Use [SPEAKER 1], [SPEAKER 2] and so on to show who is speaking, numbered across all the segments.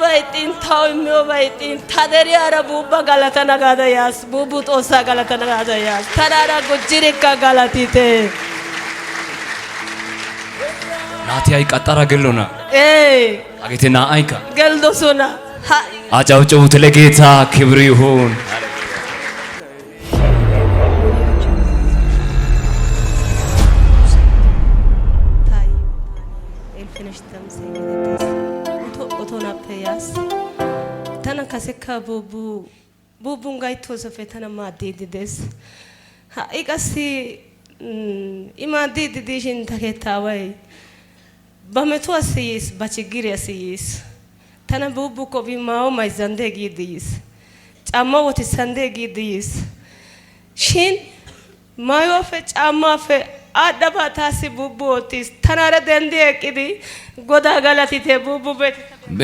[SPEAKER 1] baitin tau mio baitin taderi ara buba galatana gada yas bubu tosa galatana gada yas tarara gujirika galatite
[SPEAKER 2] Nati ay qattara gelona agitena ayka
[SPEAKER 1] geldosona
[SPEAKER 2] አጫውጨው ለጌታ ክብር ይሁን
[SPEAKER 1] tana kaseka bubu ngai tozo fetana madidi des ha ikasi imadidi dishin taketawai bametu asis bachigiri asis tana bubu ko bi mao mai zande gidis chama woti sande gidis shin mayo fe chama fe adaba tasi bubu otis tanara dende ekidi goda galatite bubu bet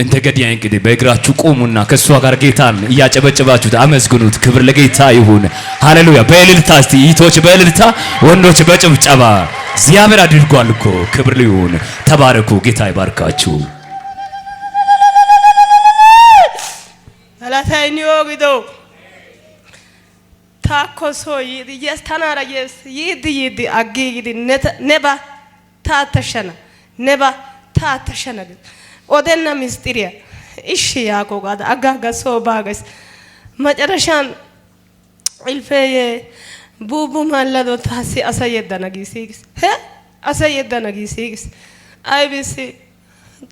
[SPEAKER 2] እንተ ገዲያ እንግዲህ በእግራችሁ ቆሙና ከሷ ጋር ጌታን እያጨበጨባችሁት አመስግኑት ክብር ለጌታ ይሁን ሃሌሉያ በእልልታ እስቲ ይቶች በእልልታ ወንዶች በጭብጨባ እግዚአብሔር አድርጓል እኮ ክብር ይሁን ተባረኩ ጌታ ይባርካችሁ
[SPEAKER 1] አላታይኒዮ ግዶ ታኮሶ ይስተናራ ይዲ አጊጊዲ ነባ ታተሸና ነባ ታተሸና ኦደና ሚስጥሪያ እሺ ያቆጋዳ አጋጋ ሶባገስ መጨረሻን ኢልፈየ ቡቡ ማለዶ ታሲ አሳየደና ጊሲክስ አሳየደና ጊሲክስ አይቢሲ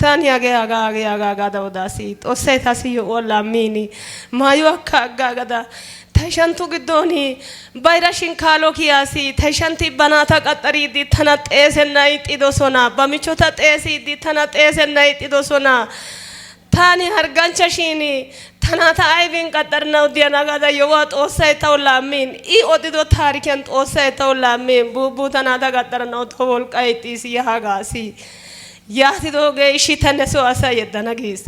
[SPEAKER 1] ታንያ ገጋ ዳውዳሲ ጦሰይ ታሲዮ ኦላ ሚኒ ማዩ አካጋጋዳ ተሸንቱ ግዶኒ ባይራሽን ካሎኪያሲ ተሸንቲ ባናታ ቀጠሪዲ ተናጤሰናይ ጢዶሶና በሚቾታ ጤሲዲ ተናጤሰናይ ጢዶሶና ታኒ አርጋንቻሽኒ ተናታ አይቪን ቀጠርናው ዲያናጋዳ የዋ ጦሰይ ተውላሚን ኢ ኦዲዶ ታሪከን ጦሰይ ተውላሚን ቡቡ ተናታ ቀጠርናው ተወልቃይጢስ ያጋሲ ያቲዶገ እሺ ተነሶ አሳየደና ጊስ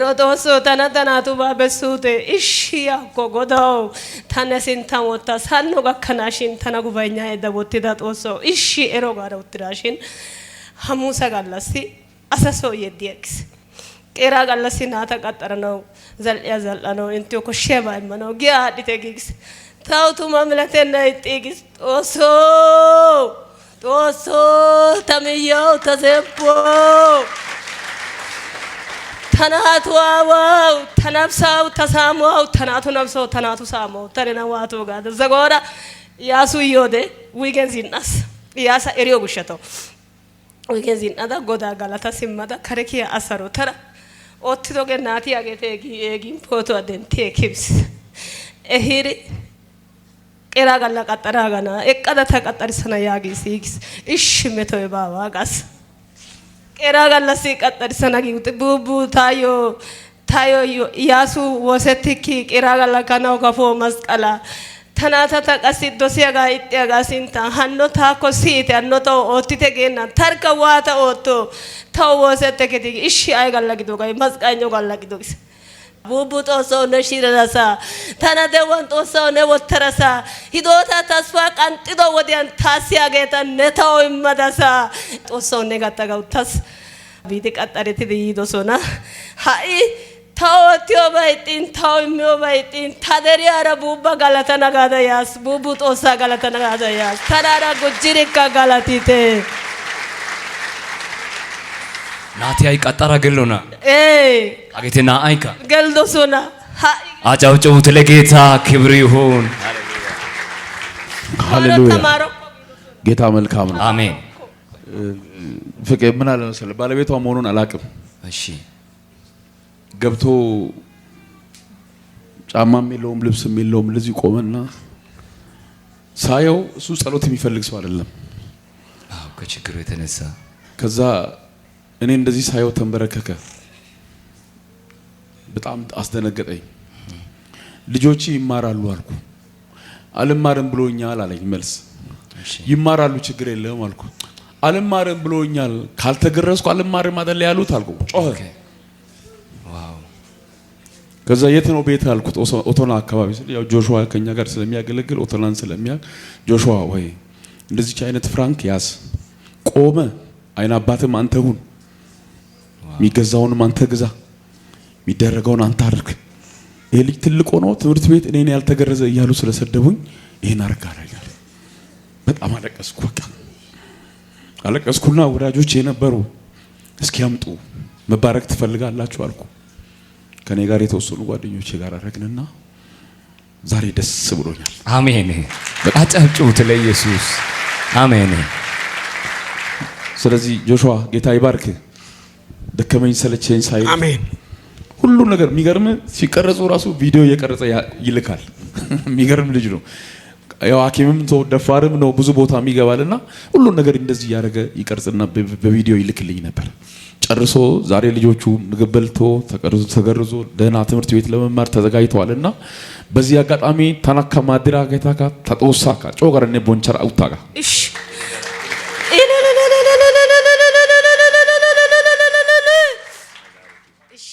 [SPEAKER 1] ሮዶሶ ተናተናቱ ባበሱቴ እሺ ያቆጎዳው ተነሲን ተሞታ ሳኖ ጋከናሽን ተናጉባኛ የደቦቲዳ ጦሶ እሺ ኤሮ ጋር ወጥራሽን ሐሙሳ ጋላሲ አሰሶ የዲክስ ቄራ ጋላሲ ናታ ቀጠርነው ዘልያ ዘልአነው እንቲዮ ኮሼባ ይመነው ጊያ ዲቴጊክስ ታውቱ ማምለተና ይጥጊስ ጦሶ ተምየው ተዘቦ ተናቱ አዋው ተናብሳው ተሳማው ተናቱ ነብሰው ተናቱ ሳማው ተረናዋቱ ጋር ዘጎራ ያሱ ይወደ ዊገንዚናስ ያሳ ኤሪዮ ጉሸተው ዊገንዚናዳ ጎዳ ጋላታ ሲማዳ ከረኪያ አሰሮ ተራ ኦትዶገ ናቲ ያገቴ ኤጊን ፎቶ አደን ቴክብስ ኤሂሪ ቄራ ጋላ ቀጠራ ጋና ኤቀዳ ተቀጠርሰና ያጊሲክስ እሺ መተው ባባ ጋስ ቄራ ጋላሲ ቀጠርሰና ጊውጥ ቡቡ ታዮ ያሱ ወሰትኪ ቄራ ጋላ ካናው ከፎ መስቀላ ተናታ ተቀሲ ዶሲያጋ ኢጥያጋ ሲንታ ሃኖ ታኮ ሲቴ ሃኖ ተው ኦቲቴ ገና ተርከ ዋታ ኦቶ ተው ወሰትከቲ እሺ አይ ጋላ ጊዶጋ መስቃኞ ጋላ ጊዶግስ ቡቡ ጦሶ ነሽረሳ ተናደ ወን ጦሶ ነወተረሳ ሂዶታ ተስፋ ቀንጥዶ ወዲያን ታሲያገታ ነታው ይመዳሳ ጦሶ ነገታጋውታስ ቢዲ ቀጠሪት ዲዶሶና ሃይ ታውቲዮ ባይቲን ታው ሚዮ ባይቲን ታደሪ አራ ቡባ ጋላተና ጋዳ ያስ ቡቡ ጦሳ ጋላተና ጋዳ ያስ ተራራ ጉጅሪካ ጋላቲቴ
[SPEAKER 2] ናቲ አይ ቀጠራ ገሎና አጌቴና አይካ
[SPEAKER 1] ገልዶሶና
[SPEAKER 2] አጫውጨው ለጌታ ክብር ይሁን
[SPEAKER 3] ሃሌሉያ ጌታ መልካም ነው
[SPEAKER 2] አሜን
[SPEAKER 3] ፍቅር ምን አለ መሰለህ ባለቤቷ መሆኑን አላቅም
[SPEAKER 2] እሺ
[SPEAKER 3] ገብቶ ጫማም የለውም ልብስም የለውም ለዚህ ቆመና ሳየው እሱ ጸሎት የሚፈልግ ሰው አይደለም
[SPEAKER 2] አው ከችግሩ የተነሳ
[SPEAKER 3] ከዛ እኔ እንደዚህ ሳየው ተንበረከከ በጣም አስደነገጠኝ ልጆች ይማራሉ አልኩ አልማርም ብሎኛል አለኝ መልስ ይማራሉ ችግር የለም አልኩ አልማርም ብሎኛል ካልተገረስኩ አልማርም አይደል ያሉት አልኩ ጮኸ
[SPEAKER 2] ዋው
[SPEAKER 3] ከዛ የት ነው ቤት አልኩት ኦቶና አካባቢ ያው ጆሹዋ ከኛ ጋር ስለሚያገለግል ኦቶናን ስለሚያቅ ጆሹዋ ወይ እንደዚህ አይነት ፍራንክ ያዝ ቆመ አይና አባትም አንተ ሁን ሚገዛውንም አንተ ግዛ የሚደረገውን አንተ አድርግ። ይሄ ልጅ ትልቅ ሆኖ ትምህርት ቤት እኔን ያልተገረዘ እያሉ ስለሰደቡኝ ይሄን አረጋለሁ። በጣም አለቀስኩ። በቃ አለቀስኩና ወዳጆች የነበሩ እስኪ ያምጡ መባረክ ትፈልጋላችሁ አልኩ። ከኔ ጋር የተወሰኑ ጓደኞቼ ጋር አረግንና ዛሬ ደስ ብሎኛል።
[SPEAKER 2] አሜን። አጨብጭቡት ለኢየሱስ። አሜን።
[SPEAKER 3] ስለዚህ ጆሹዋ ጌታ ይባርክ። ደከመኝ ሰለቸኝ ሳይል
[SPEAKER 4] አሜን።
[SPEAKER 3] ሁሉ ነገር የሚገርም ሲቀረጹ ራሱ ቪዲዮ እየቀረጸ ይልካል። የሚገርም ልጅ ነው። ያው ሐኪምም ተው ደፋርም ነው ብዙ ቦታ የሚገባልና ሁሉ ነገር እንደዚህ ያደረገ ይቀርጽና በቪዲዮ ይልክልኝ ነበር። ጨርሶ ዛሬ ልጆቹ ምግብ በልቶ ተገርዞ ደህና ትምህርት ቤት ለመማር ተዘጋጅተዋልና በዚህ አጋጣሚ ታናካ ማድራ ጌታካ ተጦሳካ ጮጋረኔ ቦንቸራ አውታጋ
[SPEAKER 1] እሺ እሺ